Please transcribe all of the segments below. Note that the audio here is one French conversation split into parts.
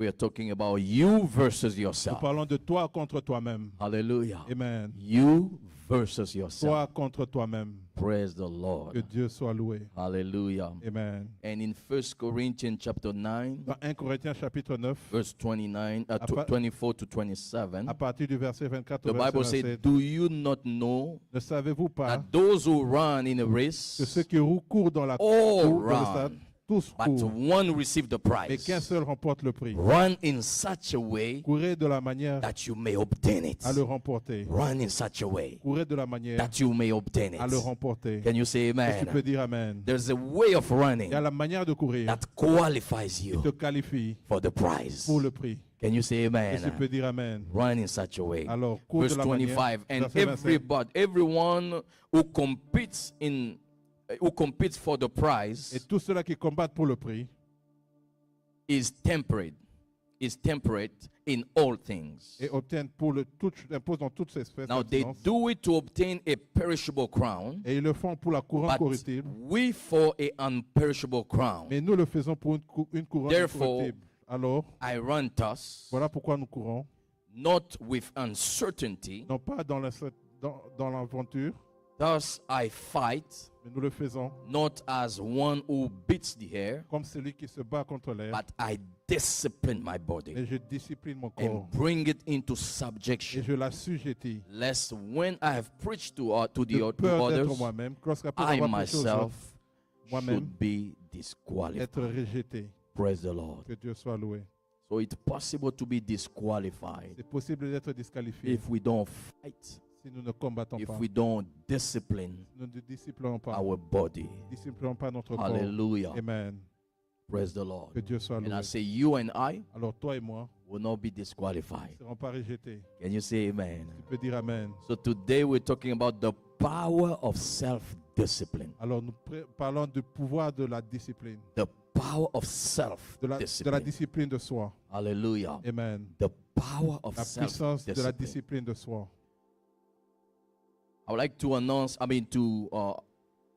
We are talking about you versus Nous yourself. parlons de toi contre toi-même. Hallelujah. Amen. You versus yourself. Toi contre toi-même. Praise the Que Lord. Dieu soit loué. Hallelujah. Amen. And in 1 Corinthians chapter 9, Dans 1 Corinthiens chapitre 9, verse 29, Apa- 24 to 27, à partir du verset 24 the au verset Bible says, 27, do you not know ne savez-vous pas that those who run in a que race, ceux qui courent dans la all cour, dans le stade, run, tous but courent, one receive the mais qu'un prize? seul remporte le prix. Run in such a way Courez de la manière that you may obtain it. à le remporter. Run in such a way Courez de la manière that you may obtain à le it. remporter. Can you say Et tu peux amen? dire Amen. There's a way of running Il y a la manière de courir that qualifies qui you te qualifie for the prize. pour le prix. Can you say Et tu amen? peux dire Amen. Run in such a way. Alors, cours Verse de la manière. 25. And Verset 25. everyone who competes for the Et prize tous ceux-là qui combattent pour le prix is temperate in all things. et obtiennent imposent dans toutes ces espèces Now they d'abstinence. do it to obtain a perishable crown, Et ils le font pour la couronne but corruptible. we for a unperishable crown. Mais nous le faisons pour une couronne Therefore, incorruptible. Alors, I run thus, voilà pourquoi nous courons. not with uncertainty, Non pas dans l'aventure, thus I fight, mais nous le faisons not as one who beats the air, comme celui qui se bat contre l'air. but I discipline my body Et je discipline mon corps. and bring it into Et subjection, je l'assujettis. lest when I have preached to De to peur d'être others, moi-même, lorsqu'après I avoir prêché aux autres, myself moi-même, should be disqualified. être rejeté. Praise the Lord. Que Dieu soit loué. So it's possible to be disqualified C'est possible d'être disqualifié if we don't fight, si nous ne combattons if pas. we don't discipline Nous ne disciplinons pas. our body. Disciplinons pas notre corps. Hallelujah. Amen. Praise the Lord. Que Dieu soit And I loué. say, you and I Alors toi et moi will not be ne disqualified. serons pas rejetés. Can you say amen? Tu peux dire Amen. So today we're talking about the power of self-discipline. Alors nous parlons du pouvoir de la discipline. The power of De la self-discipline. discipline de soi. Hallelujah. Amen. The power of La puissance de la self-discipline. discipline de soi. I would like to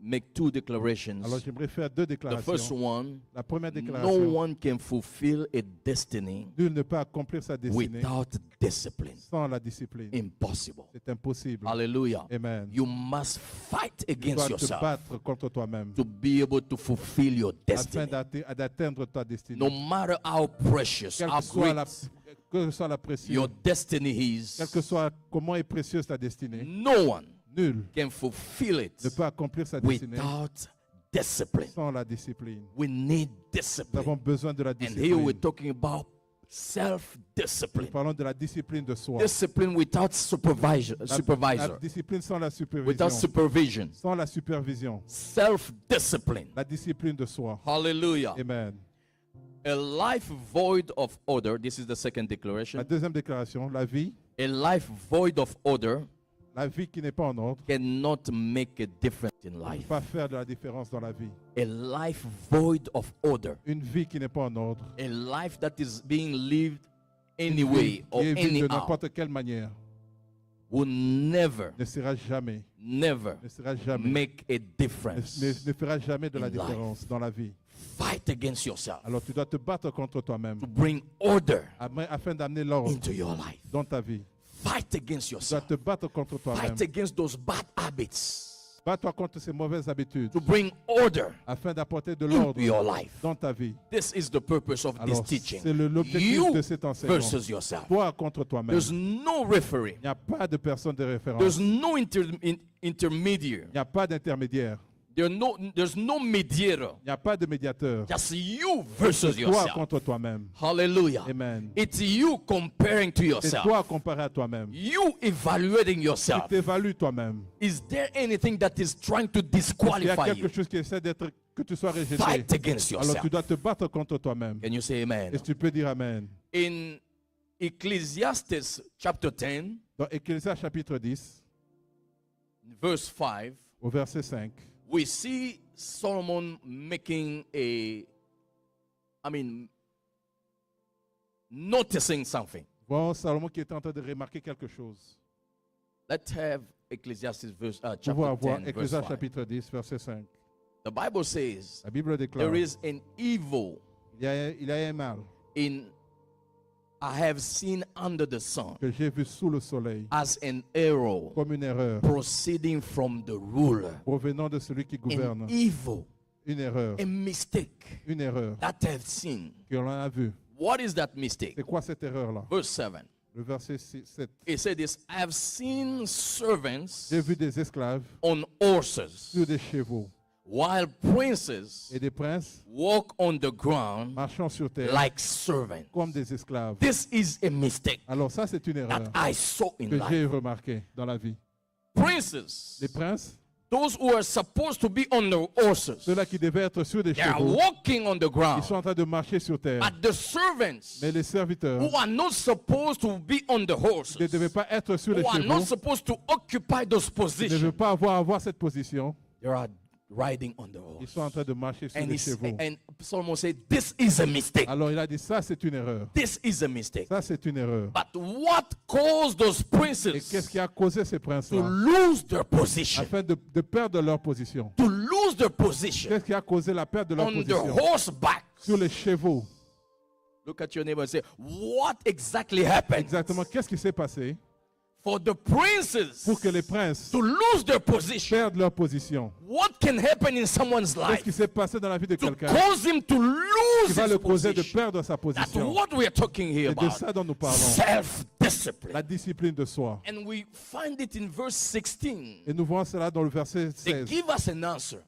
make two declarations. Alors j'aimerais faire deux The first déclarations. one, La première no déclaration, one can fulfill a destiny nul ne peut accomplir sa destinée without discipline. sans la discipline. Impossible. C'est impossible. Hallelujah. Amen. You must fight Tu against dois te yourself battre contre toi-même to be able to fulfill your afin destiny. d'atteindre ta destinée. No matter how precious, Quelle how que soit great que soit la précieuse, your destiny is, quelle que soit comment est précieuse ta destinée, no one nul can fulfill it ne peut accomplir sa destinée without discipline. sans la discipline. We need Nous avons discipline. besoin de la And here we're discipline. talking about Nous self-discipline. parlons de la discipline de soi. Discipline without La supervisor. discipline sans la Without supervision. supervision. Sans la supervision. Self-discipline. La discipline de soi. Hallelujah. Amen. A life void of order. This is the second La declaration. deuxième déclaration, la vie Void of order La vie qui n'est pas en ordre cannot make a difference in ne peut life. pas faire de la différence dans la vie. A life void of order. Une vie qui n'est pas en ordre, A life that is being lived une anyway vie or qui est vivue de anyhow n'importe quelle manière, will never ne sera jamais make a ne difference. ne fera jamais de la in life. différence dans la vie. Fight against yourself Alors tu dois te battre contre toi-même to bring order afin d'amener l'ordre into your life. dans ta vie. Fight against Tu dois yourself. te battre contre toi-même. Fight against those bad habits Bats-toi contre ces mauvaises habitudes to bring order afin d'apporter de into l'ordre your life. dans ta vie. This is the purpose of this Alors teaching. c'est l'objectif You de cet enseignement. versus yourself. Toi contre toi-même. There's no referee. Il n'y a pas de personne de référence. There's no intermediary. Il n'y a pas d'intermédiaire. There's no mediator. Il n'y a pas de médiateur. Just you versus C'est toi yourself. contre toi-même. Hallelujah. Amen. It's you comparing to C'est yourself. toi comparé à toi-même. You evaluating Tu yourself. t'évalues toi-même. Is there anything that is trying to Il y a disqualify quelque you? chose qui essaie d'être que tu sois rejeté. Fight against Alors yourself. tu dois te battre contre toi-même. Can you say amen? Et tu peux dire Amen. In Ecclesiastes chapter 10, Dans Ecclésias chapitre 10, verse 5, au verset 5, we see Solomon making noticing something. voyons Salomon qui est en train de remarquer quelque chose. Let's have Ecclesiastes Nous chapter pouvons avoir 10, verse Ecclésias 5. chapitre 10, verset 5. The Bible says La Bible déclare there is an evil il y a un mal in I have seen under the sun que j'ai vu sous le soleil as an arrow comme une erreur proceeding from the ruler, provenant de celui qui an gouverne. evil, Une erreur, a mistake une erreur that I've seen. que l'on a vue. What is that mistake? C'est quoi cette erreur-là? Verse 7. Le verset 7. It said this, I have seen servants J'ai vu des esclaves on horses, sur des chevaux while princes et des princes walk on the ground marchant sur terre like servants. comme des esclaves. This is a mistake Alors ça, c'est une erreur that I saw in que life. j'ai remarquée dans la vie. Princes, Les princes, those who are supposed to be on the horses, ceux-là qui devaient être sur des they are chevaux, walking on the ils ground. sont en train de marcher sur terre. But the servants Mais les serviteurs who are not supposed to be on the horses, ne devaient pas être sur les who are not chevaux, supposed to occupy those ne devaient positions, pas avoir cette position. they are riding on the Ils horse. sont en train de marcher sur And, les chevaux. Solomon said, this is a mistake. Alors il a dit, ça c'est une erreur. This is a mistake. Ça c'est une erreur. But what caused those Et princes qu'est-ce qui a causé ces to princes-là lose their position? afin de perdre leur position? To lose their position Qu'est-ce qui a causé la perte de leur on their position horseback. sur les chevaux? Look at your neighbor and say, what exactly happened Exactement, qu'est-ce qui s'est passé for the princes pour que les princes to lose their position? perdent leur position? What can happen in someone's Qu'est-ce qui life s'est passé dans la vie de to quelqu'un cause him to qui lose va his le causer de position? perdre sa That's position? what we are talking here C'est de about. ça dont nous parlons. Self-discipline. La discipline de soi. And we find it in verse 16. Et nous voyons cela dans le verset They 16. give us an answer.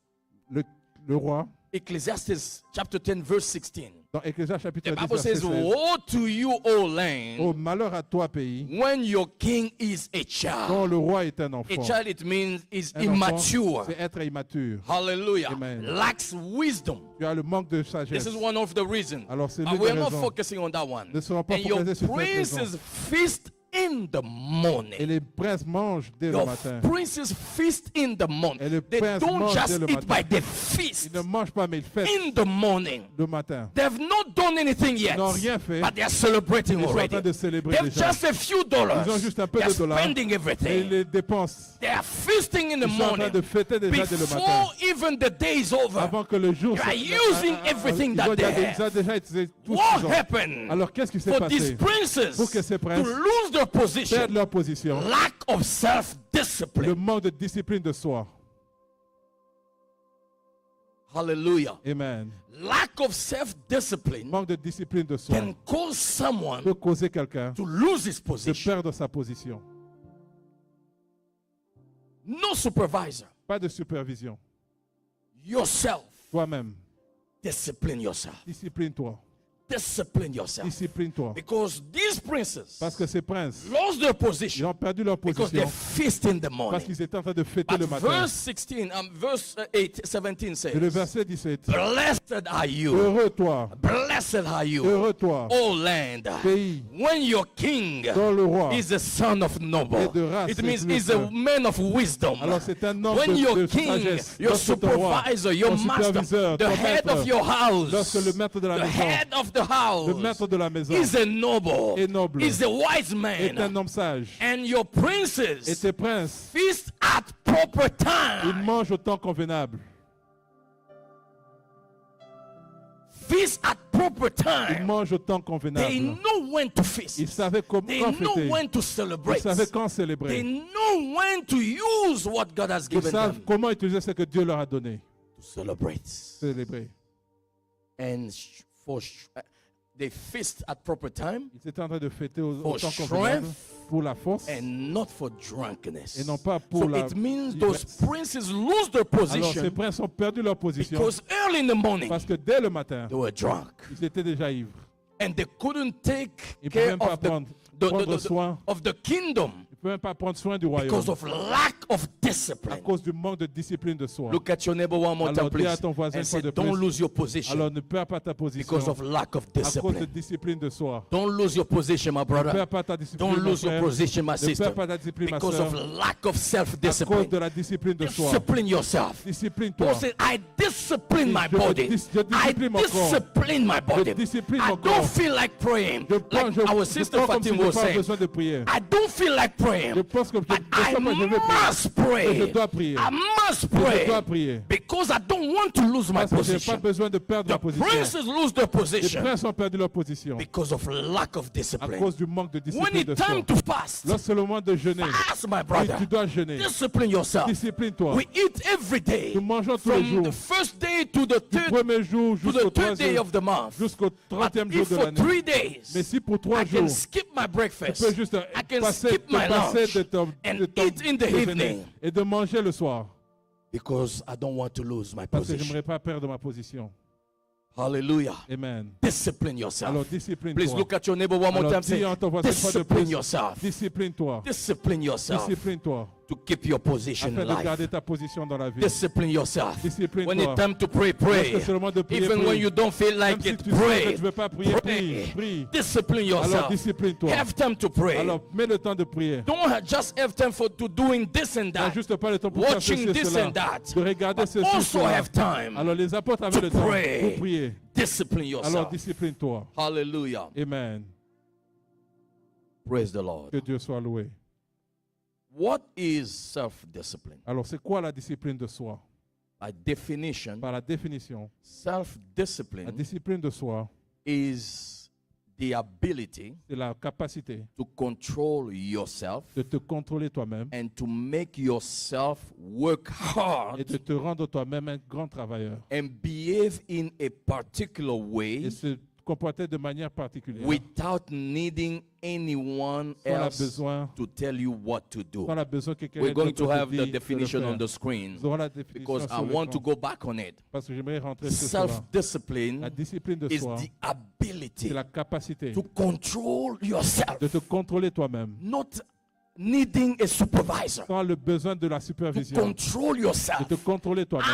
Le roi, Ecclesiastes chapter 10 verse 16. dans Ecclésiaste chapitre The 10, Bible verset says, 16. woe to you, O Oh, land, malheur à toi, pays, when your king is a dont child. le roi est un A enfant. child, it means is Un enfant, immature. c'est être immature. Hallelujah. Amen. Lacks wisdom. Tu as le manque de This sagesse. is one of the reasons. Alors, c'est But l'une we're des not raisons. focusing on that one. Ne serons pas And your focalisés sur cette raison. princes feast in the Et morning. les princes mangent dès le Your matin. princes feast in the morning. Et les They princes don't mangent just dès le eat matin. by the feast Ils ne mangent pas, mais ils fêtent in the morning. le matin. They've not done anything yet, Ils n'ont rien fait. but they are celebrating Ils sont en already. train de célébrer They've déjà. just a few dollars. Ils ont juste un peu They're de dollars. spending Et ils everything. les dépensent. They are feasting in the Ils sont en train morning de fêter déjà dès le matin. before even the day is over. Avant que le jour You are se- using everything ils ont that they déjà, have. déjà utilisé tout ce What qu'ils ont. happened Alors qu'est-ce qui s'est for these passé princes pour que ces to princes lose their position? perdent leur position? Lack of Le self-discipline. manque de discipline de soi. Hallelujah. Amen. Lack of self-discipline Manque de discipline de soi can cause someone peut causer quelqu'un to lose his de position. perdre sa position. No supervisor. Pas de supervision. Yourself. Toi-même, Discipline yourself. discipline-toi. Discipline yourself. Discipline-toi. Because these princes Parce que ces princes, lost their ils position ont perdu leur because they position feast in the parce morning. qu'ils étaient en train de fêter But le matin. verse 16, verse 8, 17 says, Et le verset 17. blessed are you, Heureux toi, blessed are you, heureux toi, O land, pays, when your king dont le roi. is a son of noble. Et de race It means et he's a de- man of wisdom. Alors c'est un homme When your de king, sagesse. your Lorsque ton roi, supervisor, your ton master, superviseur, the ton head maître, of your house, lorsque le maître de la the maison, head of the le house maître de la maison is a noble, est noble, is a wise est un man, homme sage. and your Et princes tes princes, feast at proper ils time. mangent au temps convenable. Feast at proper Ils time. mangent au temps They convenable. know when to Ils feast. savaient quand They know fêter. when to Ils celebrate. savaient quand They célébrer. know when to use what God has Ils given savent them comment utiliser ce que Dieu leur a donné. to celebrate. Célébrer. And they feast at proper time Ils étaient en train de fêter au For temps convenable strength pour la force and not for drunkenness. et non pas pour So la it means those l'ivresse. princes lose their Alors ces position princes ont perdu leur position because early in the morning parce que dès le matin, they were drunk ils étaient déjà ivres. and they couldn't take Ils ne pouvaient care même pas of the, prendre soin. of the kingdom Ils ne pouvaient même pas prendre soin du royaume because of lack of à discipline. cause du manque de discipline de soi. Look at your neighbor one more time, Alors dis à please, ton voisin and une fois say, de don't plus. lose your position Alors ne perds pas ta position because of lack of à cause de discipline. discipline de soi. Don't lose your position, my Ne brother. perds pas ta discipline, Don't mon lose your frère. position, my Ne sister, perds pas ta discipline, ma because of soeur. lack of À cause self-discipline. de la discipline de soi. Discipline yourself. Discipline-toi. Paul said, I discipline my Je body. je I discipline mon corps. discipline my body. discipline I mon don't corps. feel like praying. Je Like pense, our je sister pense comme si Fatima je was n'ai pas saying. besoin de prière. I don't feel like praying. Je pense que But I je vais prier. must Et je pray. dois prier. I must Je dois pray. prier. Because I don't want to lose my Parce que je n'ai pas position. besoin de perdre ma The position. princes lose their Les position princes ont perdu leur position because of lack of à discipline. cause du manque de When discipline de it's time soi. to fast, Lorsque c'est le moment de jeûner, fast, my oui, brother. tu dois jeûner. Discipline yourself. Discipline-toi. We eat every day. Nous mangeons tous les From jours. the first day to the Du third, premier jour to jusqu'au the third day troisième, of the month. jusqu'au But 30e jour if de for l'année. 3 days, Mais si pour I 3 can jours, skip my tu breakfast, peux juste I can passer, skip te my passer lunch de ton, and de ton eat in the déjeuner evening et de manger le soir. because I don't want to lose my Parce que je position. n'aimerais pas perdre ma position. Hallelujah. Amen. Discipline Alors yourself. discipline-toi. Please look at your neighbor one more Alors time. dis Say, en ton voisin une fois de discipline plus. yourself. Discipline-toi. Discipline yourself Discipline-toi. to keep your position Afin in de life. garder ta position dans la vie. Discipline yourself. Discipline-toi. When it's time to pray, pray. Lorsque c'est le moment de prier, Even prie. when you don't feel like Même si it, tu sens que pray. tu ne veux pas prier, prie. Pray. Prie. Discipline Alors yourself. discipline-toi. Have time to pray. Alors mets le temps de prier. Just have time to doing this and N'as that. juste pas le temps pour faire Watching ceci et this cela. and that. De regarder But ceci et also cela. have time Alors les apôtres avaient to le temps pray. pour prier. Discipline Alors yourself. discipline-toi. Hallelujah. Amen. Praise the Lord. Que Dieu soit loué. What is self-discipline? Alors c'est quoi la discipline de soi? By definition, Par la définition, la self-discipline discipline de soi, is the ability c'est la capacité to control yourself de te contrôler toi-même and to make yourself work et hard de te rendre toi-même un grand travailleur and behave in a particular way et se comporter de manière particulière without needing anyone sans la else besoin, to tell you what to do. sans la besoin que quelqu'un We're going d'autre to te have the dise de le definition faire. on the screen Nous aurons la définition because I sur want to l'écran go back on it. parce que j'aimerais rentrer sur cela. La Self-discipline discipline de is soi, the c'est ability la capacité to control yourself, de te contrôler toi-même not needing a supervisor, sans le besoin de la to supervision, control de yourself. te contrôler toi-même.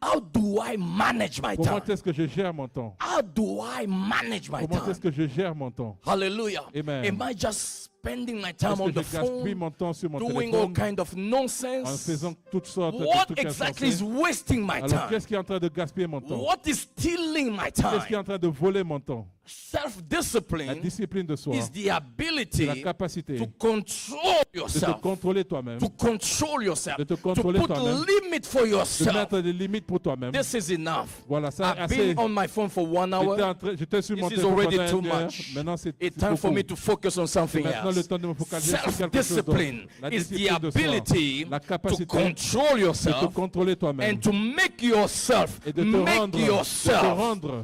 How do I manage my Comment time? est-ce que je gère mon temps? How do I manage my Comment time? est-ce que je gère mon temps? Hallelujah. Amen. Am I just spending my time Est-ce on que the je gaspille phone, mon temps sur mon doing all téléphone kind of en nonsense? faisant toutes sortes de What trucs exactly is insensés? wasting my Alors, time? qu'est-ce qui est en train de gaspiller mon temps? What is stealing my Qu'est-ce qui est en time? train de voler mon temps? La Self-discipline discipline de soi, is the c'est la ability capacité to de control te yourself, contrôler toi-même, to control yourself, de te to contrôler put toi-même, limit for de yourself. mettre des limites pour toi-même. This is enough. Voilà, ça I've assez. been on my phone for 1 hour. J'étais sur mon This is téléphone already pendant too une heure. much. Maintenant, c'est It's time for beaucoup. me to focus on C'est something maintenant le else. temps de me focaliser sur quelque chose d'autre. Self-discipline La is the discipline de soi, ability la to capacité control de te yourself contrôler toi-même and to make yourself, et de te make rendre, yourself,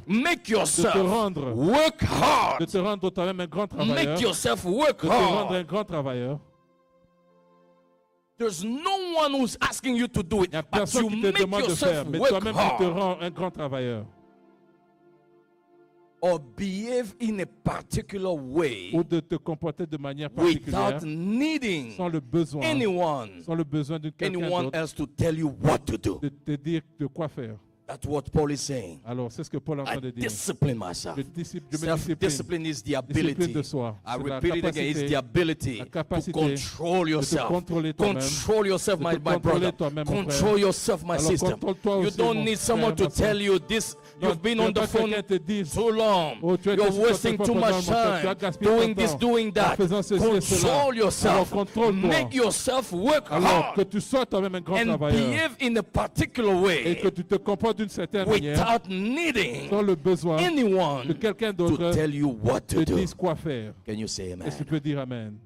make de te yourself rendre, work de hard, te rendre toi-même un grand travailleur, make de yourself work te rendre un hard. grand travailleur. There's no one who's asking you to do it, Il n'y a but personne you qui te make demande de faire, yourself mais work toi-même tu te hard rends un grand travailleur. or behave in a particular way Ou de te comporter de manière without particulière, needing sans le besoin, anyone sans le besoin de quelqu'un anyone d'autre, else to tell you what to do. de te dire de quoi faire. That's what Paul is saying. Alors, c'est ce que Paul est en I train de dire. discipline myself. Je me discipline. Self-discipline is the Discipline ability. de soi. I C'est la repeat it again. It's capacité the ability la to capacité control de te yourself. contrôler toi-même. Control yourself, De my, te my brother. contrôler toi-même, mon Control frère. yourself, my Alors, sister. contrôle-toi You aussi, don't mon need frère, someone to ma sœur. tell you this. Non, You've been tu veux on the pas que phone quelqu'un te dise, too long. oh, tu as été You're sur ton wasting téléphone too pendant much longtemps. Tu as time gaspillé ton doing this, temps doing en that. faisant ceci et cela. Control yourself. Alors, contrôle-toi. Make yourself work Alors que hard tu sois toi-même un grand and travailleur behave in a particular et que way tu te comportes d'une certaine manière without needing sans le besoin que anyone quelqu'un to d'autre tell you what te to do. dise quoi faire. Can you say amen? Est-ce que tu peux dire Amen?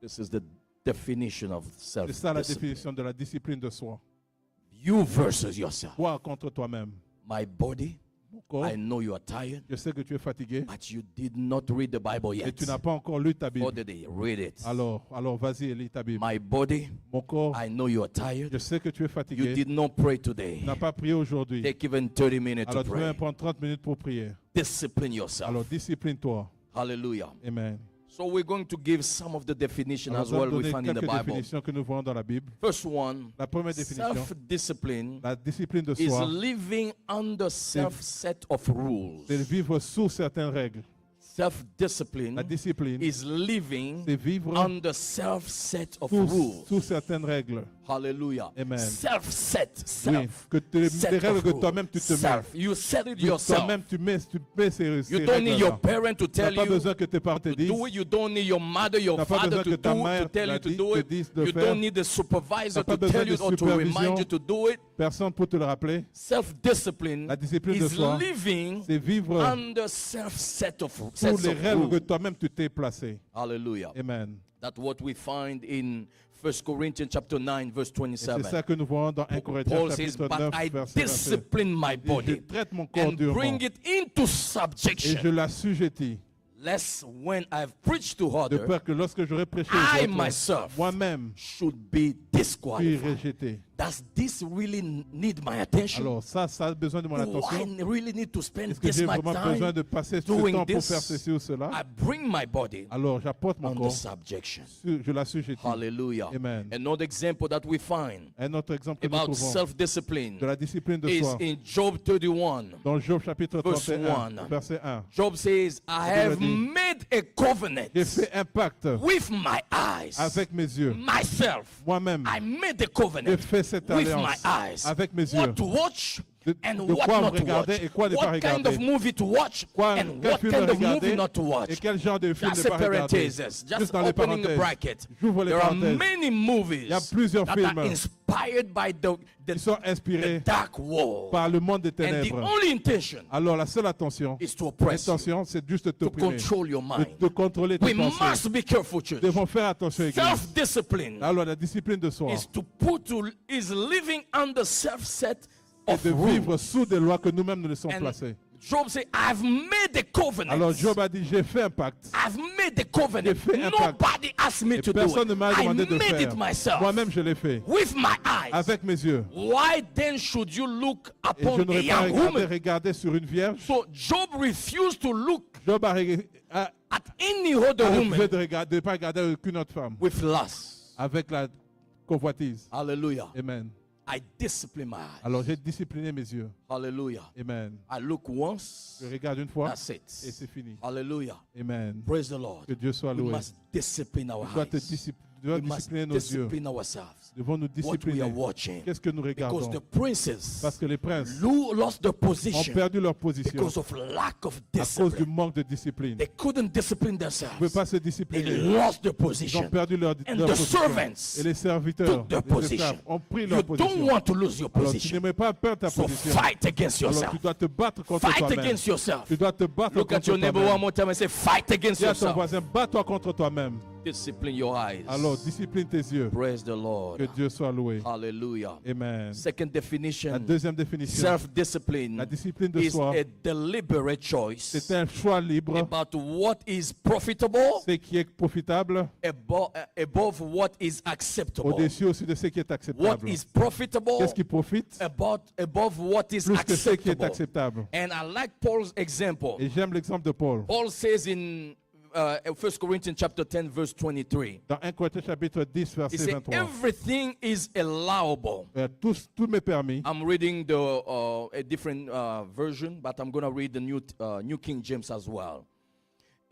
This is the definition of C'est ça la self-discipline. définition de la discipline de soi. You versus yourself. Toi contre toi-même. My body, Mon corps, I know you are tired, je sais que tu es fatigué but you did not read the Bible et yet. tu n'as pas encore lu ta Or Bible. did they read it? Alors vas-y et lis ta Bible. My body, Mon corps, I know you are tired. je sais que tu es You fatigué. did not pray today. Tu n'as pas prié aujourd'hui. Take even 30 minutes to Alors tu peux pray. même prendre 30 minutes pour prier. Discipline yourself. Alors discipline-toi. Hallelujah. Amen. So we're going to give some of the definition Alors, as nous allons well we donner find in the quelques Bible. définitions que nous voyons dans la Bible. First one, La première définition, self-discipline la discipline de is soi, living under self-set of rules. c'est vivre sous certaines règles. La Self-discipline discipline, is living c'est vivre under self-set of rules. sous certaines règles. Hallelujah. Amen. Self-set. Oui, Self. que les Set règles of que rules. toi-même tu te mets. Self. You set it Que yourself. toi-même tu mets ces You don't need your règles-là. parent to Tu tell n'as pas you besoin que tes parents te to disent. do it. You don't need your mother, your T'as pas father besoin to que ta do mère to tell you to do te it. dise de You faire. don't need the supervisor T'as pas to besoin tell you de or to remind supervision. you to do it. Personne pour te le rappeler. Self-discipline La discipline de is soi, living c'est vivre under self-set of sous sets les of règles que rules. toi-même tu t'es placé. Hallelujah. Amen. That's what we find in 1 Corinthians chapter 9 verse Et c'est 27. ça que nous voyons dans 1 Corinthiens Paul says, chapitre but 9, I verset 27. discipline my Je body traite mon corps and durement bring it into et je subjection, l'assujettis, lest when I've preached to de others, peur que lorsque j'aurai prêché I aux autres, myself moi-même, should be puis disqualified. rejeté. Does this really need my attention? Alors ça a besoin de mon Do attention. I really need to spend Est-ce que this j'ai much vraiment besoin time de passer ce doing temps pour this? faire ceci ou cela? I bring my body Alors j'apporte mon under corps, subjection. je l'assujettis. Hallelujah. Amen. Another example that we find Un autre exemple que nous about trouvons self-discipline de la discipline de is soi, in Job 31. dans Job chapitre Verse 31, 1. verset 1. Job says, I La Bible have dit, made a covenant J'ai fait un pacte with my eyes. avec mes yeux. Myself. Moi-même, I made a j'ai covenant fait cette with my alliance eyes. avec mes yeux. What to watch De and quoi what me not to regarder watch. et quoi ne pas What kind of regarder. movie to watch and Quel what film kind of movie regarder not to watch. et quel genre de film Just ne a pas regarder. parenthesis. Juste Just dans les opening a parenthèses. bracket. J'ouvre les There are parenthèses. many movies Il y a plusieurs that films are inspired by qui sont the inspirés dark world. par le monde des And the ténèbres. only intention Alors la seule attention, is to oppress you, l'intention, c'est juste de to t'opprimer, control your mind. de contrôler tes We pensées. must be careful, church. Nous devons faire attention, Église. Self-discipline Alors la discipline de soi is living under self-set est of de rules. vivre sous des lois que nous-mêmes nous laissons And placées. Job said, I've made a covenant. Alors Job a dit, j'ai fait un pacte. I've made a covenant. J'ai fait un pacte. Nobody asked me Et to do personne ne it. m'a I demandé de le made it faire. myself Moi-même, je l'ai fait. with my eyes. Avec mes yeux. Why then should you look Et je upon a n'aurais pas young woman? regardé sur une vierge. So Job refused to look Job a at any other refusé woman de ne pas regarder aucune autre femme. with lust. Avec la convoitise. Hallelujah. Amen. I discipline my eyes. Alors j'ai discipliné mes yeux. Hallelujah. Amen. I look once. Je regarde une fois That's it. et c'est fini. Hallelujah. Amen. Praise the Lord. Que Dieu soit We loué. must discipline our Tu dois eyes. dois We must discipliner nos yeux. discipline ourselves. Nous devons nous What we discipliner. are watching. Qu'est-ce que nous Because regardons? the princes Parce que les princes lost their ont position perdu leur position because of lack of à cause du discipline. manque de discipline. They couldn't discipline Ils ne themselves. pouvaient pas se They discipliner. lost their Ils ont position. perdu leur And leur the position. servants Et les serviteurs, took their les position. esclaves ont pris You leur don't position. want to lose your Alors tu position. n'aimerais pas perdre ta So position. fight against Alors yourself. tu dois te battre contre Fight toi-même. against yourself. Tu dois te battre Look at contre your neighbor one toi-même. more time and say, fight against Dis à ton yourself. voisin, bats-toi contre toi-même. Discipline your eyes. Alors discipline tes yeux. Praise the Lord. Que Dieu soit loué. Hallelujah. Amen. Second La definition, deuxième définition, self-discipline la discipline de is soi, a deliberate choice c'est un choix libre. about what is profitable Ce qui est profitable, above what is acceptable. au-dessus aussi de ce qui est What acceptable. is profitable Qu'est-ce qui profite above what is plus que ce qui est acceptable. acceptable? And I like Paul's example. Et j'aime l'exemple de Paul. Paul says in 1 Corinthians chapter 10 verse 23. Dans 1 Corinthiens chapitre 10, He verset said, 23. everything is allowable. Tout m'est permis. I'm reading a different version, but I'm going to read the New King James as well.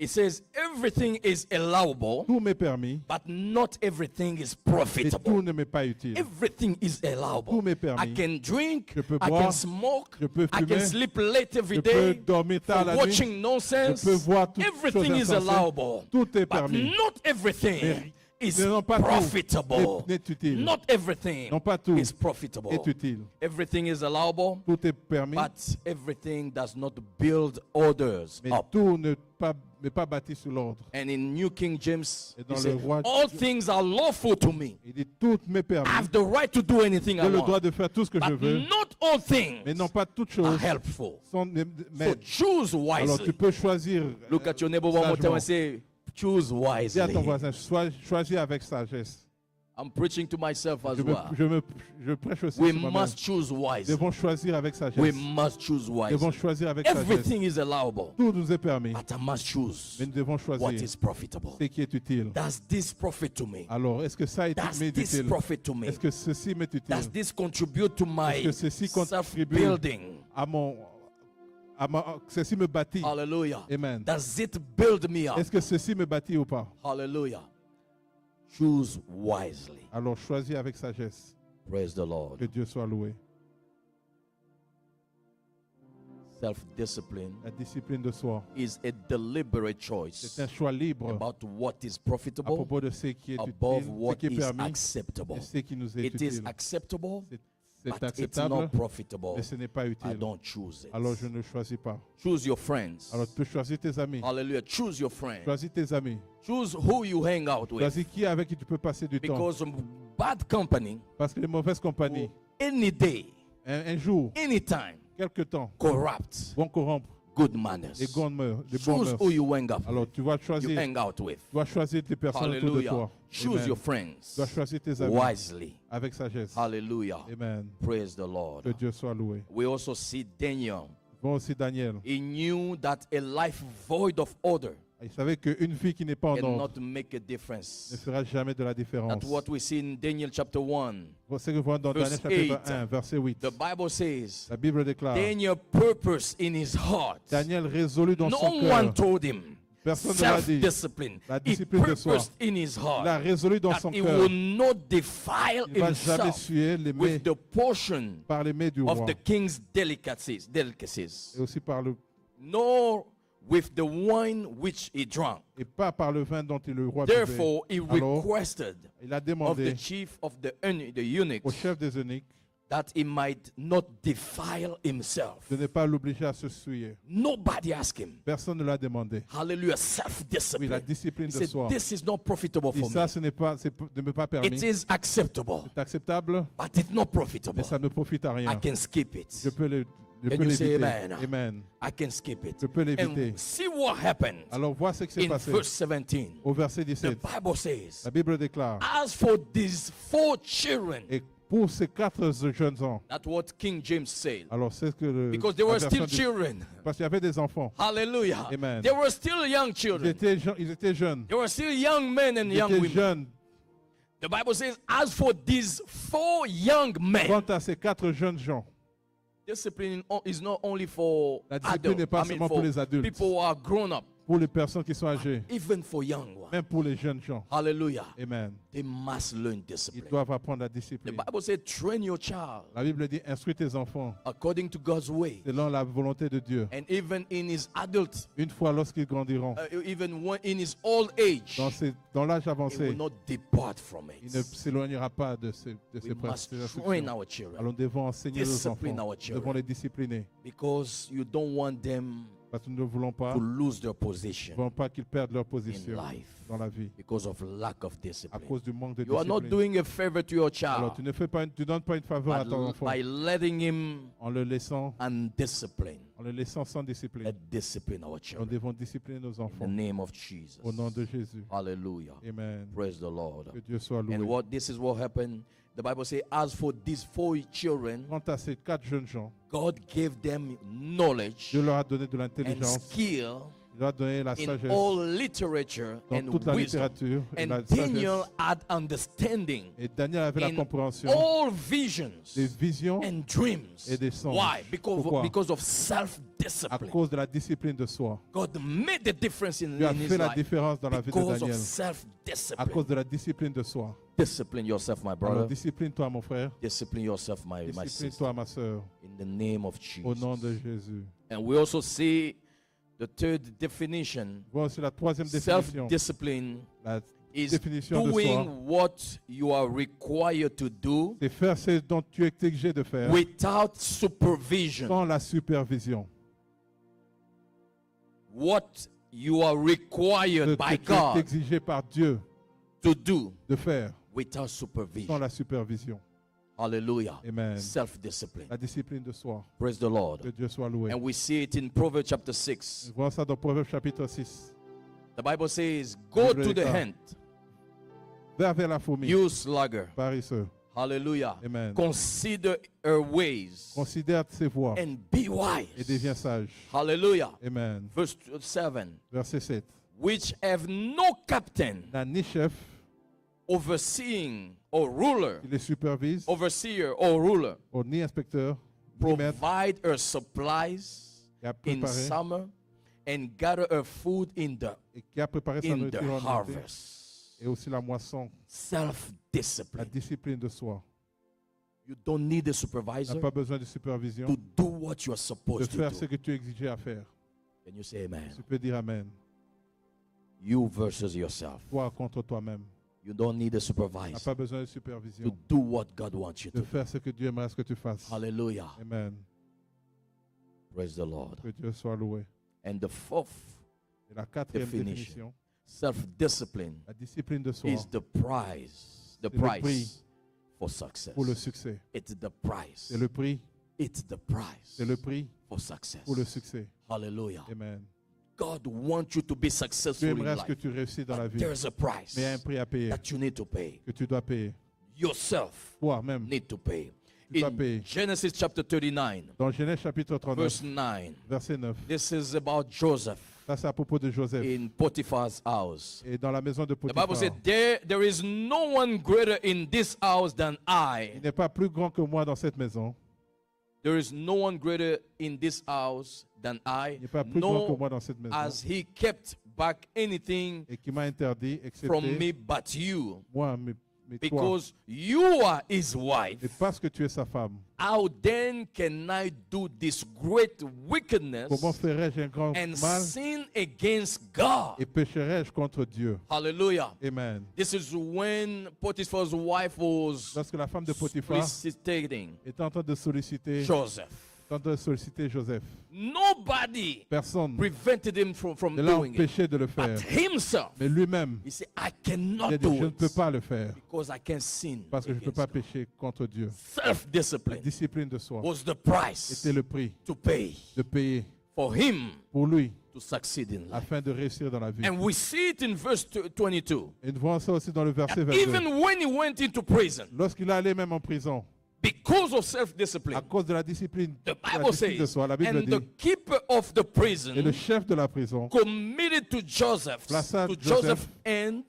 It says, everything is allowable, Tout m'est permis. but not everything is Mais profitable. tout ne m'est pas utile. Everything is allowable. Tout m'est permis. I can drink, Je peux I can boire, smoke, je peux I can fumer, sleep late every Je peux day, dormir tard for la nuit. watching nonsense. Je peux voir toutes Everything choses is insensées. allowable, Tout est but permis. not everything Mais is non pas tout profitable. n'est utile. Not everything Non pas tout is profitable. est utile. Everything is allowable, Tout est permis. but everything does not build others Mais up. tout n'est pas bâti sur l'ordre. And in New King James, Et he dans le said, roi- all things are lawful to me. Il dit tout m'est permis. I have the right to do anything I J'ai le droit want. de faire tout ce que je But veux. not all things Mais non pas toutes are choses helpful. sont. So Mais choose alors tu wisely. peux choisir. Look at your neighbor one more time and say, choose Dis à ton wisely. voisin, choisis avec sagesse. I'm preaching to myself as Je, me- well. je, me- je prêche aussi We sur moi-même. must choose Nous wisely. devons choisir avec sagesse. We must choose Nous devons wisely. choisir avec sagesse. Everything is allowable, Tout nous est permis. but I must choose Mais nous devons what choisir is profitable. ce qui est utile. Does this profit to me? Alors, est-ce que ça Does m'est this utile? profit to me? Est-ce que ceci m'est utile Does this contribute to my Est-ce que ceci contribue self-building? ceci me bâtit? Hallelujah. Amen. Does it build me up? Est-ce que ceci me bâtit ou pas? Hallelujah. Choose wisely. Alors choisis avec sagesse. Praise the Lord. Que Dieu soit loué. Self-discipline La discipline de soi, is a deliberate choice c'est un choix libre about what is à profitable propos de ce qui est utile, above ce what qui est is permis acceptable. et ce qui nous est It is utile. acceptable, C'est but it's acceptable, not profitable. mais ce n'est pas I utile. don't choose it. Alors je ne choisis pas. Choose your friends. Alors tu peux choisir tes amis. Hallelujah. Choose your friends. Choisis tes amis. Choose who you hang out with. Choisis qui avec qui tu peux passer du temps. Because bad company, Parce que les mauvaises compagnies, any day, un jour, anytime, quelque temps, corrupt vont corrompre good manners. les bonnes mœurs. Choose who you hang up Alors tu vas you choisir, hang out with. tu vas choisir tes personnes autour de Hallelujah. toi. Choose Amen. your friends Tu dois choisir tes amis wisely. avec sagesse. Hallelujah. Amen. Praise the Lord. Que Dieu soit loué. We also see Daniel. Bon aussi Daniel. He knew that a life void of order Il savait qu'une vie qui n'est pas en ordre cannot make a ne difference. fera jamais de la différence. That's what we see in Daniel chapter 1. C'est ce que nous voyons dans Verse Daniel chapitre 8. 1, verset 8. The Bible says, La Bible déclare, Daniel purpose in his heart. Daniel résolut dans No son one cœur. told him. Personne ne l'a dit. Self-discipline. La He discipline de soi. purposed in his Il a heart résolu dans that son he cœur. will not defile Il ne va jamais himself suer les mets with the portion par les mets du of roi. the king's delicacies, Et aussi par le, nor with the wine which he drank. et pas par le vin dont le roi buvait. Therefore, he Alors, requested il a of the demandé chief of the eunuchs au chef des eunuques that he might not defile himself. de ne pas l'obliger à se souiller. Nobody asked him. Personne ne l'a demandé. Hallelujah. Oui, la Self-discipline. discipline He de said, soi. this is not profitable Et for ça, me. ce n'est pas, ne m'est pas It permis. is acceptable, C'est acceptable, but it's not profitable. mais ça ne profite à I rien. can skip Je it. peux Can you say l'éviter. amen? Amen. I can skip it. Je peux l'éviter. And see what happened Alors, vois ce qui s'est in passé. verse 17. Au verset The 17, Bible says, la Bible déclare, as for these 4 children, et pour ces 4 jeunes gens, that's what King James said. alors c'est ce que le, Because they la were version still dit- children. parce qu'il y avait des enfants. Hallelujah. Amen. They were still young Ils children. ils étaient jeunes. They were still young men and Ils young étaient women. jeunes. The Bible says, as for these 4 young men, Quant à ces 4 jeunes gens, discipline is not only for la discipline n'est adults, pas I mean seulement pour for les adultes, people who are grown up, pour les personnes qui sont âgées, even for young ones. même pour les jeunes gens. Hallelujah. Amen. They must learn Ils discipline. doivent apprendre la The discipline. Bible says, train your child La Bible dit, instruis tes enfants according to God's way. selon la volonté de Dieu. And even in his adult, Une fois lorsqu'ils grandiront, even when in his old age, dans l'âge he will avancé, not depart from il ne it. s'éloignera pas de ces We principes. must ces train instructions. our children Alors nous devons enseigner nos Discipline enfants. our Nous children. devons les discipliner. because you don't want them Parce que nous ne voulons pas, to lose their nous ne position voulons pas qu'ils perdent leur in position life dans la vie because of lack of à discipline. cause du manque de You are not discipline. doing a favor to your Alors child tu donnes pas une faveur à ton enfant by letting him en le laissant undisciplined. sans discipline. Let's discipline our Nous children devons discipliner nos in the enfants name of Jesus. au nom de Jésus. Hallelujah. Amen. Praise the Lord. Que Dieu soit loué. And this is what happened. The Bible says, as for these 4 children, Quant à ces 4 jeunes gens, God gave them knowledge Dieu leur a donné de and l'intelligence, skill il leur a donné la in sagesse all literature dans and toute la wisdom. littérature et la And Daniel sagesse. had understanding Et Daniel avait la in compréhension all visions des visions and dreams. et des songes. Why? Pourquoi? Because of à self-discipline. cause de la discipline de soi. God made the difference in Dieu a his fait la life différence dans la vie de because of Daniel à self-discipline. cause de la discipline de soi. Discipline yourself, my Alors brother. discipline-toi mon frère, Discipline yourself, my sister. discipline-toi ma soeur, In the name of au nom Jesus. de Jésus. And we also see the third definition. Voilà aussi la troisième définition. Self-discipline La is définition de soi, doing what you are required to do c'est faire ce dont tu es exigé de faire without supervision. sans la supervision. What you are Ce required que by tu es God exigé par Dieu to do de faire without sans supervision. la supervision. Hallelujah. Amen. Self-discipline. La discipline de soi. Praise the Lord. Que Dieu soit loué. And we see it in Proverbs chapter 6. Nous voyons ça dans Proverbe chapitre 6. The Bible says, go to the hand, Va vers la fourmi, you sluggard. paresseux. Hallelujah. Amen. Consider her ways Considère ses voies and be et wise. deviens sage. Hallelujah. Amen. Verse 7. Verset 7. Which have no captain, N'a ni chef overseeing, or ruler, qui les supervise, overseer, or ruler, ou ni inspecteur, ni maître, provide her supplies qui a in préparé, summer and gather her food in et qui a préparé sa the nourriture en été, harvest. Et aussi la moisson, la Self-discipline. discipline de soi. You don't need a Tu supervisor n'as pas besoin de supervision, to do what you are de supposed to faire ce do. que tu es exigé à faire. Can you say amen? Tu peux dire Amen. You versus yourself. Toi contre toi-même. You don't need a Tu n'as supervisor pas besoin de to supervision, do what God wants you de to do. faire ce que Dieu aimerait que tu fasses. Hallelujah. Amen. Praise the Lord. Que Dieu soit loué. And the fourth Et la quatrième Definition. définition, self-discipline la discipline de soi is the price. The C'est le prix price for success. pour le succès. It's the price. C'est le prix, It's the price c'est le prix for success. pour le succès. Hallelujah. Amen. God wants you to be Dieu successful in aimerait ce que life. tu réussis dans la But vie, there's a price mais il y a un prix à payer that you need to pay. que tu dois payer. Yourself Toi-même, need to pay. tu dois In payer. Genesis chapter 39, Dans Genèse chapitre verse 39, 9, verset 9, this is about Joseph ça c'est à propos de Joseph. in Potiphar's house. Et dans la maison de The Bible Potiphar, said, there is no one greater in this house than I. il n'est pas plus grand que moi dans cette maison. There is no one greater in this house than I. Il n'est pas plus grand que No, moi dans cette maison. as he kept back anything Et qui m'a interdit, from excepté me but you, moi, mais toi. because you are his wife. Et parce que tu es sa femme, How then can I do this great wickedness comment ferais-je un grand and mal sin against God? et pécherais-je contre Dieu? Hallelujah. Amen. This is when Potiphar's wife was Lorsque la femme de Potiphar soliciting était en train de solliciter, Joseph, Nobody personne prevented him from ne l'a doing it. empêché de le faire. But himself, Mais lui-même, he said, I il cannot a dit, do je ne peux it pas le faire because I can sin. parce que je ne peux against pas God. pécher contre Dieu. La Self-discipline discipline de soi was the price était le prix to pay de payer for him pour lui to succeed in life. afin de réussir dans la vie. And we see it in verse 22. Et nous voyons ça aussi dans le verset And 22. even when he went into prison, Lorsqu'il est allé même en prison, because of à self-discipline, cause de la discipline, the de Bible de says, soi, la Bible and the dit, keeper of the et le prison chef de la prison committed to Joseph, Plaça to Joseph Joseph and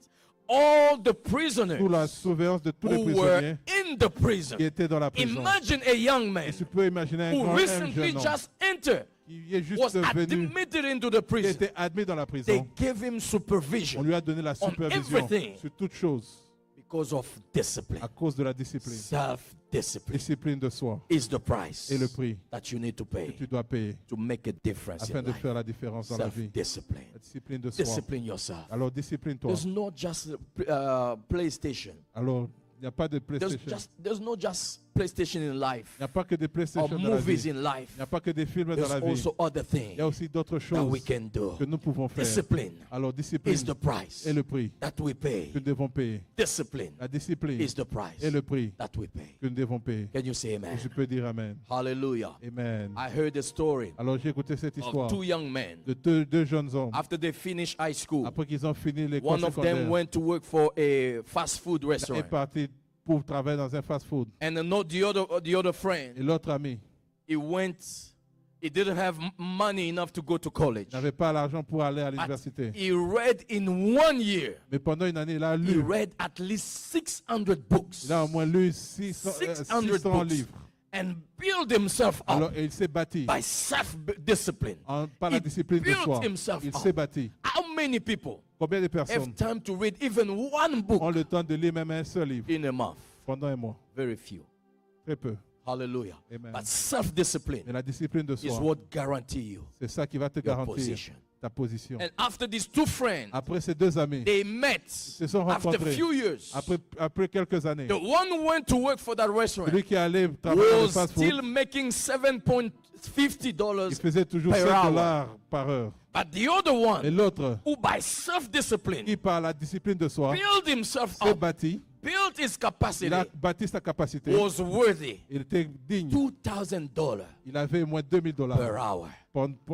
all the sous la prisoners surveillance de tous les who were prisonniers in the prison. qui étaient dans la prison. Imagine a young man Et tu peux imaginer un who grand un recently jeune homme just entered, qui est juste was venu, admitted into the qui prison. était admis dans la They prison. gave him On supervision lui a donné la on supervision everything. sur toutes choses because of discipline. à cause de la discipline. Self-discipline Discipline de soi is the price et le prix that you need to que pay tu dois payer to make a difference afin in de life. faire la différence dans la vie. Self-discipline. La discipline de soi. Discipline yourself. Alors discipline-toi. There's not just PlayStation. Alors il n'y a pas de PlayStation. There's not just PlayStation in life Il n'y a pas que des or PlayStation dans la movies vie. in life. Il n'y a pas que des films dans There's la vie. also other Il things y a aussi d'autres that we choses can do. que nous pouvons faire. Discipline Alors discipline is the price est le prix that we pay. que nous devons payer. Discipline La discipline is the price est le prix that we pay. que nous devons payer. Can you say amen? Et je peux dire Amen. Hallelujah. Amen. I heard a story Alors j'ai écouté cette of histoire two young men. de deux jeunes hommes. After they finished high school, Après qu'ils ont fini l'école one of them secondaire, went to work for a fast food il restaurant. est parti pour travailler dans un fast-food. And the other friend, Et l'autre ami he didn't have money enough to go to college. n'avait pas l'argent pour aller à But l'université. he read in 1 year, Mais pendant une année, il a he lu. read at least 600 books. Il a au moins lu 600 600 600 books. livres. And build himself Alors up et il s'est bâti by self-discipline. par la He discipline de built soi. himself Il up. s'est bâti. How many people Combien de have personnes time to read even one book ont le temps de lire même un seul livre in a month? pendant un mois? Very few. Très peu. Hallelujah. Amen. But self-discipline Mais la discipline de is soi, what guarantee you c'est ça qui va te your garantir position. ta position. And after these two friends, Après ces deux amis, they met se sont after a rencontrés. few years. Après quelques années, The one who went to work for that restaurant celui qui allait travailler dans le was fast-food, still making $7.50 il faisait toujours per 7 hour. dollars par heure. But the other Et one, l'autre, who by self-discipline qui par la discipline de soi, built himself s'est up, bâti, built his il capacity, a bâti sa capacité, was worthy il était digne. $2,000 Il avait au moins 2000 per dollars hour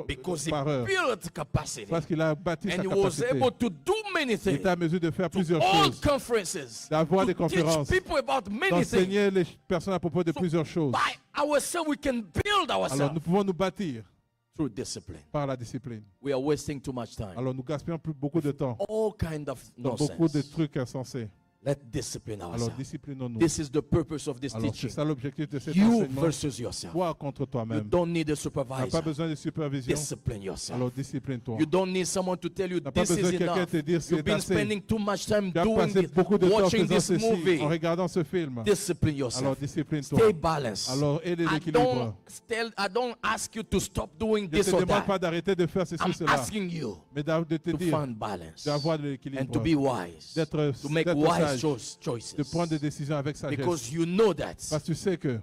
because he par heure. built capacity Parce qu'il a bâti sa and he was capacité. able to do many Il things, était à mesure de faire to plusieurs hold choses, conferences, d'avoir to des conférences, teach people about many things. d'enseigner les personnes à propos de So plusieurs choses. by ourselves, we can build Alors ourselves nous pouvons nous bâtir through discipline. par la discipline. We are wasting too much time. Alors nous gaspillons plus beaucoup de temps All kind of dans beaucoup de nonsense. trucs insensés. Let's discipline Alors ourselves. disciplinons-nous. This is the purpose of this Alors teaching. c'est ça l'objectif de cet You enseignement. versus yourself. Toi contre You toi-même. don't need a Tu n'as pas supervisor. besoin de supervision. Discipline yourself. Alors discipline-toi. You don't need someone to tell you Tu n'as pas this besoin is que quelqu'un enough. te dise You've c'est been assez. spending too much time Tu as doing passé it, beaucoup de temps watching faisant this ceci, movie. en regardant ce film. Discipline Alors yourself. discipline-toi. Stay balanced. Alors aide I l'équilibre. don't ask you to stop doing Je ne this te or demande that. pas d'arrêter de faire ceci ou I'm cela, asking you mais de te to dire find balance d'avoir de and l'équilibre, to be wise, d'être to make d'être wise sage, choices. de prendre des décisions avec sagesse. Because you know that Parce que tu sais que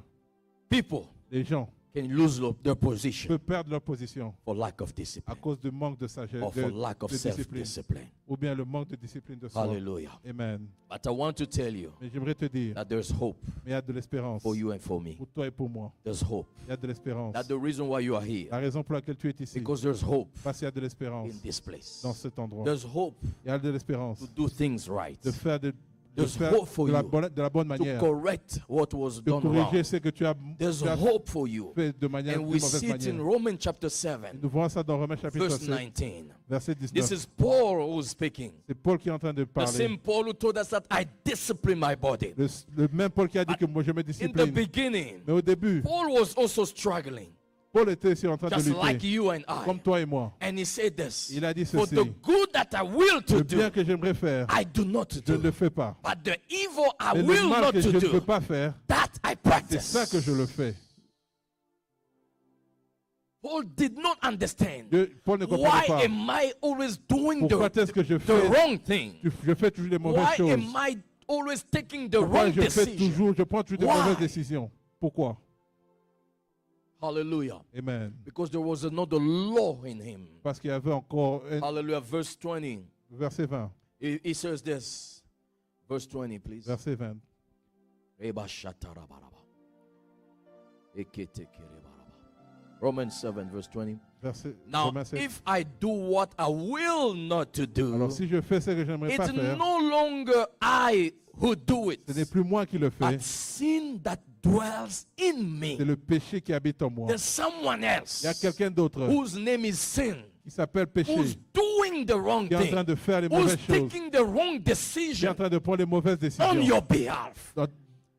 people les gens can lose their position peuvent perdre leur position for lack of à discipline cause du manque de sagesse, or for lack of de discipline, self-discipline. ou bien le manque de discipline de soi. Hallelujah. Amen. But I want to tell you Mais j'aimerais te dire, that there's hope mais il y a de l'espérance for you and for me. pour toi et pour moi. There's hope. Il y a de l'espérance. That's the reason why you are here. La raison pour laquelle tu es ici, Because there's hope parce qu'il y a de l'espérance in this place. dans cet endroit. There's hope Il y a de l'espérance to do things right, de faire There's hope for you de la bonne to manière, correct what was de done corriger wrong. ce que tu as There's hope for you. fait de manière And de we mauvaise see it in manière. Romans chapter 7, Nous voyons ça dans Romains chapitre verse 7, 19. verset This 19. is Paul who's speaking. C'est Paul qui est en train de The parler. same Paul who told us that I discipline my body. Le même Paul qui a dit que moi je me In the discipline. beginning, Mais au début, Paul was also struggling, Paul était aussi en train de just like lutter, you and comme I. toi et moi. And he said this, Il a dit for ceci, the good that I will to le bien do, que j'aimerais faire, I do not je ne le do. fais pas. But the evil I Et le will mal not que je to ne peux do, pas faire, that I c'est practice. ça que je le fais. Paul did not understand. Paul ne Why comprenait pas. am I always doing Pourquoi est-ce que je the fais, wrong thing? je fais toujours les mauvaises Why choses? am I always taking the Pourquoi wrong decision? je prends toujours des Why? mauvaises décisions? Pourquoi? Hallelujah. Amen. Because there was another law in him. Parce qu'il y avait encore un Hallelujah. Verse 20. verset 20. He says this. Verse 20, please. Verset 20. Romans 7, verse 20. Verset, Now, Romains 7. if I do what I will not to do, Alors si je fais ce que je n'aimerais pas it's faire, no longer I who do it, ce n'est plus moi qui le fais, but sin that dwells in c'est me. le péché qui habite en moi. There's someone else Il y a quelqu'un d'autre whose name is sin, qui s'appelle péché, who's doing the wrong qui est en train thing, de faire les who's mauvaises choses, taking the wrong qui est en decision train de prendre les mauvaises on décisions. your behalf Donc,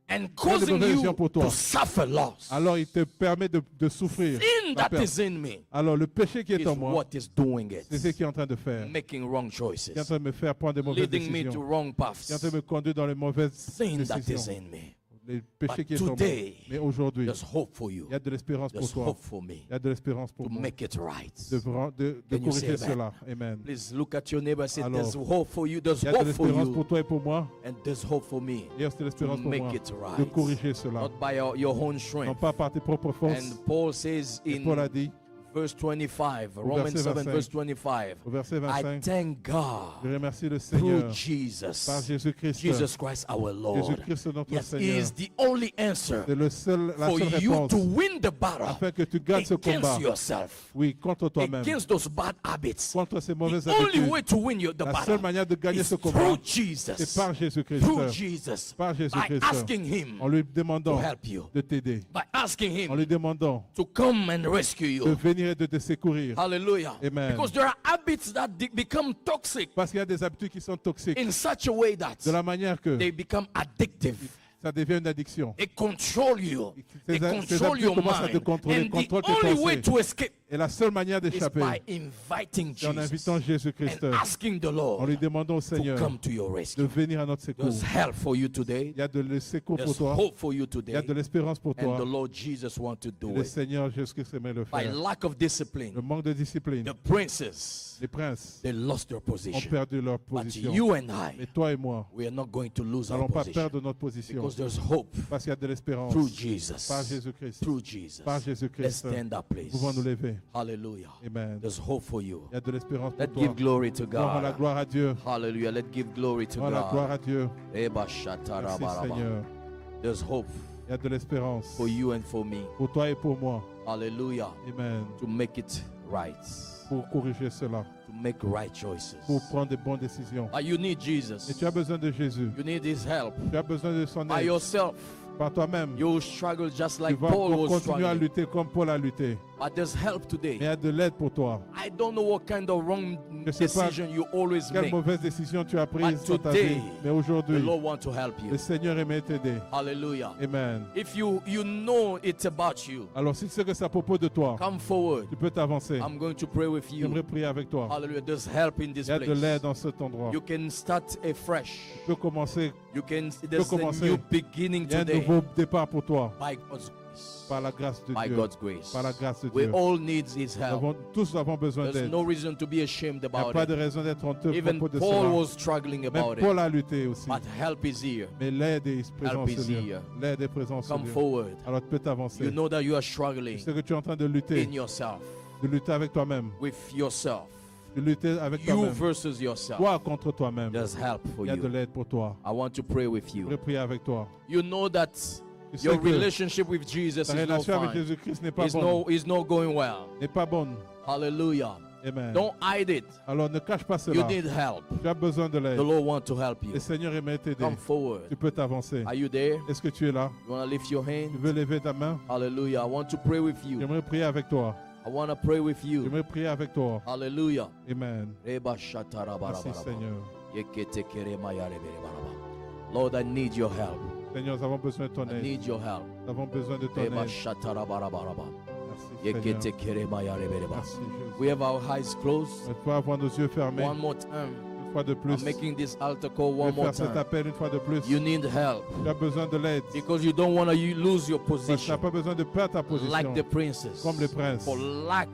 and causing mauvaises you décisions pour toi. to suffer loss. alors il te permet de souffrir. Sin la that perte. is in me Alors le péché qui est is en moi, what is doing c'est ce it, qui est en train de faire. making wrong Qui est en choices, train de me faire prendre des mauvaises leading me to décisions. wrong Qui est en train paths. de me conduire dans les mauvaises Sin that is décisions. in me. Le péché But qui est en moi. today, Mais aujourd'hui, There's hope for you. il y a de l'espérance pour There's toi. hope for me Il y a de l'espérance pour to moi. make it right. De Can you say corriger amen? cela. Amen. Please look at your neighbor and say, Alors, there's hope for you, there's Il y a de hope for l'espérance you, pour toi et pour moi. and there's hope for me. Il y a de l'espérance pour make moi it de right. corriger cela. Not by your own Non strength. pas par tes propres forces. And Paul says Et Paul a in dit verse 25, Romans verset 7, 25. verse 25, au verset I 25, thank je God remercie le through Seigneur par Jesus, Jésus-Christ. Jesus Christ our Lord. Jésus-Christ notre Yes, He Seigneur. is the only answer C'est la seule for you réponse to win the battle afin que tu gagnes ce combat. against yourself, Oui, contre toi-même. against those bad habits. Contre ces mauvaises The only habitudes. way to win the La battle seule manière de gagner is ce combat, through c'est Jesus, par Jésus-Christ. through Jesus, Par by Jésus-Christ. asking Him En lui to demandant help you, de t'aider. by asking En Him lui demandant to come and rescue de you. venir et de te secourir. Hallelujah. Amen. Because there are habits that become toxic Parce qu'il y a des habitudes qui sont toxiques. in such a way that De la manière que they become addictive. ça devient une addiction. They control you. Ces They control habitudes your commencent à te mind. contrôler, And the contrôlent tes only way pensées. to escape Et la seule manière is d'échapper, by inviting c'est en Jesus invitant Jésus-Christ, and asking the en Lord lui demandant au to Seigneur come to your de rescue. venir à notre secours. There's help for you today. Il y a de secours pour There's toi. hope for you Il y today. a de l'espérance pour And toi. the Lord Jesus wants to Et do le it. Seigneur Jésus-Christ aimerait le By faire. lack of Le discipline, manque de discipline. the princes, Les princes they lost their ont position. perdu leur But position. you and Mais I, toi et moi, we are not going to lose nous our n'allons pas position. perdre notre position. Because there's hope Parce qu'il y a de l'espérance. through Jesus. Par Jésus-Christ. Through Jesus. Par Let's Jésus-Christ. stand up, Nous please. pouvons nous lever. Hallelujah. Amen. There's hope for you. Il y a de l'espérance pour Let's toi. give glory to Rends la God. gloire à Dieu. Hallelujah. Let's give glory to Rends la gloire God. à Dieu. Eba Merci shatarabaraba. Seigneur. There's hope Il y a de l'espérance for you and for me. pour toi et pour moi. Hallelujah. Amen. To make it right. Pour corriger cela. To make right choices. Pour prendre de bonnes décisions. You need Jesus. Et tu as besoin de Jésus. You need His help. Tu as besoin de son By aide. yourself, Par toi-même. you will struggle just Tu like vas Paul was continuer à struggling. lutter comme Paul a lutté. But there's help Mais il today. y a de l'aide pour toi. I don't know what kind of wrong Je sais pas decision you always Quelle make. mauvaise décision tu as prise But dans ta today, vie. Mais The aujourd'hui, Lord wants to help le you. Seigneur aimerait t'aider. Hallelujah. Amen. If you know it's about you, Alors, si tu sais que c'est à propos de toi, come forward. tu peux t'avancer. I'm going to pray with J'aimerais you. prier avec toi. Hallelujah. There's help in this Il y a de place. l'aide dans cet endroit. You can start afresh. Tu peux commencer. There's a commencer. new beginning Il y a un today nouveau départ pour toi. by God's grace. Par la grâce de By Dieu. God's grace. Par la grâce de We Dieu. all need His help. Tous avons besoin There's d'aide. no reason to be ashamed Il n'y a about pas de it. raison d'être honteux à Even propos de Paul cela. was struggling about Même Paul it. a lutté aussi. But help is here. Mais l'aide est présente Help is sur Dieu. here. L'aide est présente sur Come Dieu. forward. Alors tu peux t'avancer. You know that you are Tu struggling sais que tu es en train de lutter. in yourself, De lutter avec toi-même. with yourself. De lutter avec You toi-même. versus yourself. Toi contre toi-même. There's help for Il y a de you. l'aide pour toi. I want to pray with Je you. vais prier avec toi. You know that Tu sais your que relationship with Jesus ta is no relation avec fine. Jésus-Christ n'est pas Is bonne. not going well. N'est pas bonne. Hallelujah. Amen. Don't hide it. Alors ne cache pas You cela. need help. Tu as besoin de The l'aide. Lord wants to help you. Le Seigneur aimerait t'aider. Come forward. Tu peux t'avancer. Are you there? Est-ce que tu es là? You want to lift your Tu hand? veux lever ta main? Hallelujah. I want to pray with you. J'aimerais prier avec toi. I want to pray with you. J'aimerais prier avec toi. Hallelujah. Amen. Reba shatara bara Merci bara bara. Seigneur. Yekete kere maya rebere bara bara. Lord, I need your help. Seigneur, nous avons besoin de ton I aide. need your help. Nous avons besoin de ton Reba aide. shatara bara bara bara. Merci Seigneur. Yekete kere maya rebere bara. Merci Jésus. We have our eyes closed. On peut avoir nos yeux fermés One more time. une fois de plus. I'm making this altar call Je vais one more faire cet time. appel une fois de plus. You need help Tu as besoin de l'aide. because you don't want to lose your Parce que tu n'as position pas besoin de perdre ta position. like the princess. Comme les princes.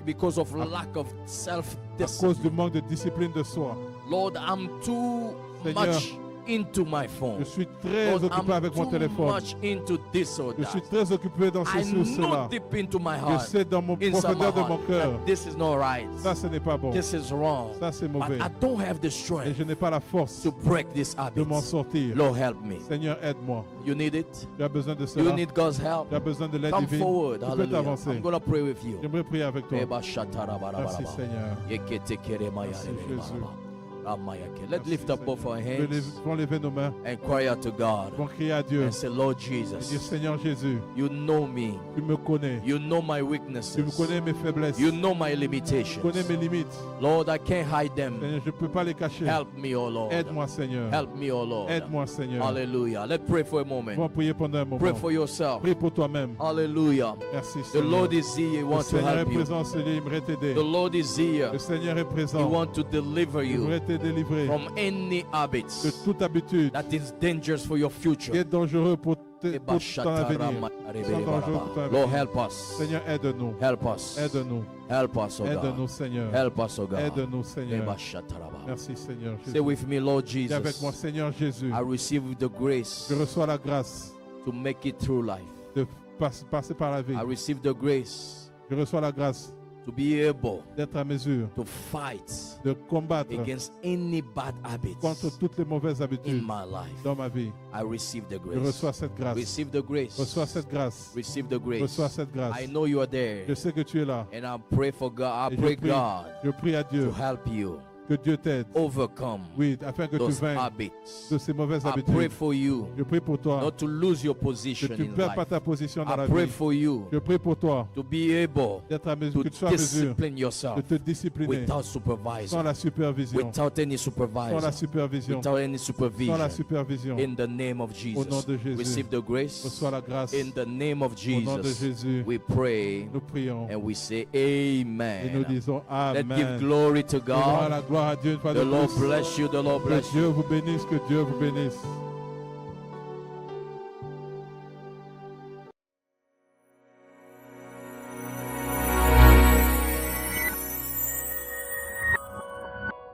Because of À- lack of À cause self-discipline. du manque de discipline de soi. Lord, I'm too Seigneur, much into my phone. Je suis très Lord, occupé I'm avec mon too téléphone. much into this or Je suis that. très occupé dans I ceci ou cela. know deep into my Je heart, sais dans mon inside my profondeur de mon heart, cœur. that this is not right. Ça, ce n'est pas bon. This is wrong. Ça, c'est But mauvais. I don't have the Et strength je n'ai pas la force to break this de habit. m'en sortir. Lord, help me. Seigneur, aide-moi. You need it? Tu as besoin de You cela. need God's help? Tu as besoin de l'aide Come divine. forward. Tu peux Hallelujah. t'avancer. I'm going to pray with you. J'aimerais prier avec toi. Eba shatara bara bara Merci bara. Seigneur. Yekete kere maya Merci, rebere bara Jésus. bara. Ramayake. Let's Merci, lift up Seigneur. both our Nous hands allons lever nos mains. and cry out to God Nous allons crier à Dieu. and say, Lord Et dire Jesus, Seigneur Jésus, you know me. tu me connais. You know my Tu me weaknesses. connais mes faiblesses. You know my Tu connais limitations. mes limites. Lord, I can't hide them. Seigneur, je ne peux pas les cacher. Help me, oh Lord. Aide-moi Seigneur. Help me, oh Lord. Aide-moi Seigneur. Hallelujah. Let's pray for a On va moment. prier pendant un moment. Pray for yourself. Prie pour toi-même. Hallelujah. Merci The Seigneur. Lord is here. He Le wants to Seigneur est help you. présent, Seigneur, il aimerait t'aider. The Lord is here. Le Seigneur est He présent. wants to deliver Il you aimerait te délivrer from any de habits toute habitude that is dangerous for your qui future. est dangereux pour ton avenir. Lord, help us. Seigneur, aide-nous. Help us. Aide-nous. Help us, oh Aide-nous, God. Seigneur. Help us, oh God. Aide-nous, Seigneur. Ebashataraba. Merci, Seigneur. Say Jésus. with me, Lord Dis avec moi, Jesus, Seigneur Jésus. I receive the grace Je reçois la grâce to make it through life. de passer par la vie. I receive the grace Je reçois la grâce to be able d'être à mesure to fight de combattre against any bad habits contre toutes les mauvaises in habitudes my life. dans ma vie. I receive the Je grace. reçois cette grâce. Receive the grace. Reçois cette grâce. Receive the grace. Reçois cette grâce. I know you are there. Je sais que tu es là. And I pray for God. I Et pray je prie, God je prie à to Dieu help you que Dieu t'aide. overcome Oui, afin que tu those vainques habits. de ces mauvaises I pray habitudes. for you Je prie pour toi not to lose your que position tu ne in perds pas life. ta position dans I la pray vie. for you Je prie pour toi to be able d'être à mesure, to que tu sois à mesure discipline de yourself te discipliner without sans supervisor, la supervision. without any Sans supervisor, la supervision. without any Sans supervision. la supervision. In the name of Au nom Jesus, de Jésus. receive the grace. Reçois la grâce. In the name of Au nom de Jesus, Jésus. we pray Nous prions. and we say Et nous Amen. disons Let's give Amen. glory to Donnons God. la gloire à Dieu une fois The de Lord plus. bless you. The Lord Que bless Dieu you. vous bénisse, que Dieu vous bénisse.